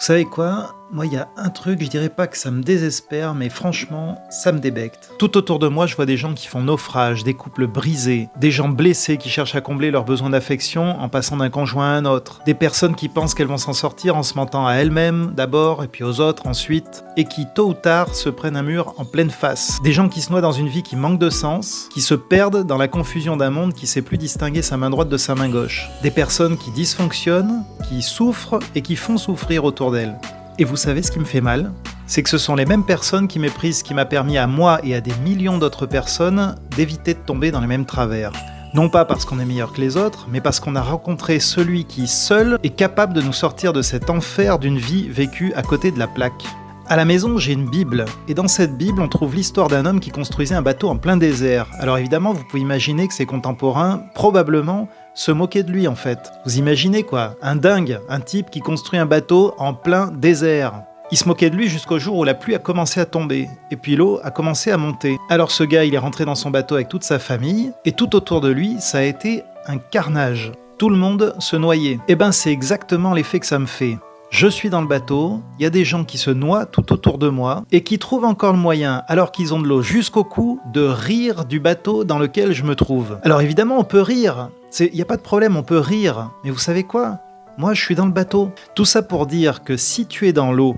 Vous savez quoi? Moi, il y a un truc, je dirais pas que ça me désespère, mais franchement, ça me débecte. Tout autour de moi, je vois des gens qui font naufrage, des couples brisés, des gens blessés qui cherchent à combler leurs besoins d'affection en passant d'un conjoint à un autre, des personnes qui pensent qu'elles vont s'en sortir en se mentant à elles-mêmes d'abord et puis aux autres ensuite, et qui tôt ou tard se prennent un mur en pleine face. Des gens qui se noient dans une vie qui manque de sens, qui se perdent dans la confusion d'un monde qui sait plus distinguer sa main droite de sa main gauche. Des personnes qui dysfonctionnent, qui souffrent et qui font souffrir autour d'elles. Et vous savez ce qui me fait mal? C'est que ce sont les mêmes personnes qui méprisent ce qui m'a permis à moi et à des millions d'autres personnes d'éviter de tomber dans les mêmes travers. Non pas parce qu'on est meilleur que les autres, mais parce qu'on a rencontré celui qui, seul, est capable de nous sortir de cet enfer d'une vie vécue à côté de la plaque. À la maison, j'ai une Bible, et dans cette Bible, on trouve l'histoire d'un homme qui construisait un bateau en plein désert. Alors évidemment, vous pouvez imaginer que ses contemporains, probablement, se moquaient de lui en fait. Vous imaginez quoi? Un dingue, un type qui construit un bateau en plein désert. Il se moquait de lui jusqu'au jour où la pluie a commencé à tomber, et puis l'eau a commencé à monter. Alors ce gars, il est rentré dans son bateau avec toute sa famille, et tout autour de lui, ça a été un carnage. Tout le monde se noyait. Et ben c'est exactement l'effet que ça me fait. Je suis dans le bateau, il y a des gens qui se noient tout autour de moi et qui trouvent encore le moyen, alors qu'ils ont de l'eau jusqu'au cou, de rire du bateau dans lequel je me trouve. Alors évidemment, on peut rire, il n'y a pas de problème, on peut rire, mais vous savez quoi? Moi, je suis dans le bateau. Tout ça pour dire que si tu es dans l'eau,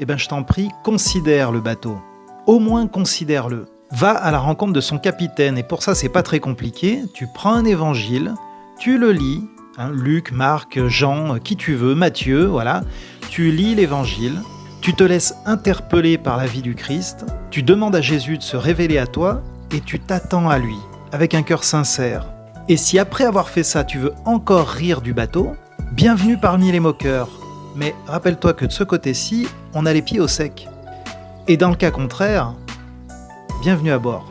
eh ben je t'en prie, considère le bateau. Au moins considère-le. Va à la rencontre de son capitaine, et pour ça, c'est pas très compliqué. Tu prends un évangile, tu le lis, Luc, Marc, Jean, qui tu veux, Matthieu, voilà. Tu lis l'évangile, tu te laisses interpeller par la vie du Christ, tu demandes à Jésus de se révéler à toi et tu t'attends à lui, avec un cœur sincère. Et si après avoir fait ça, tu veux encore rire du bateau, bienvenue parmi les moqueurs. Mais rappelle-toi que de ce côté-ci, on a les pieds au sec. Et dans le cas contraire, bienvenue à bord.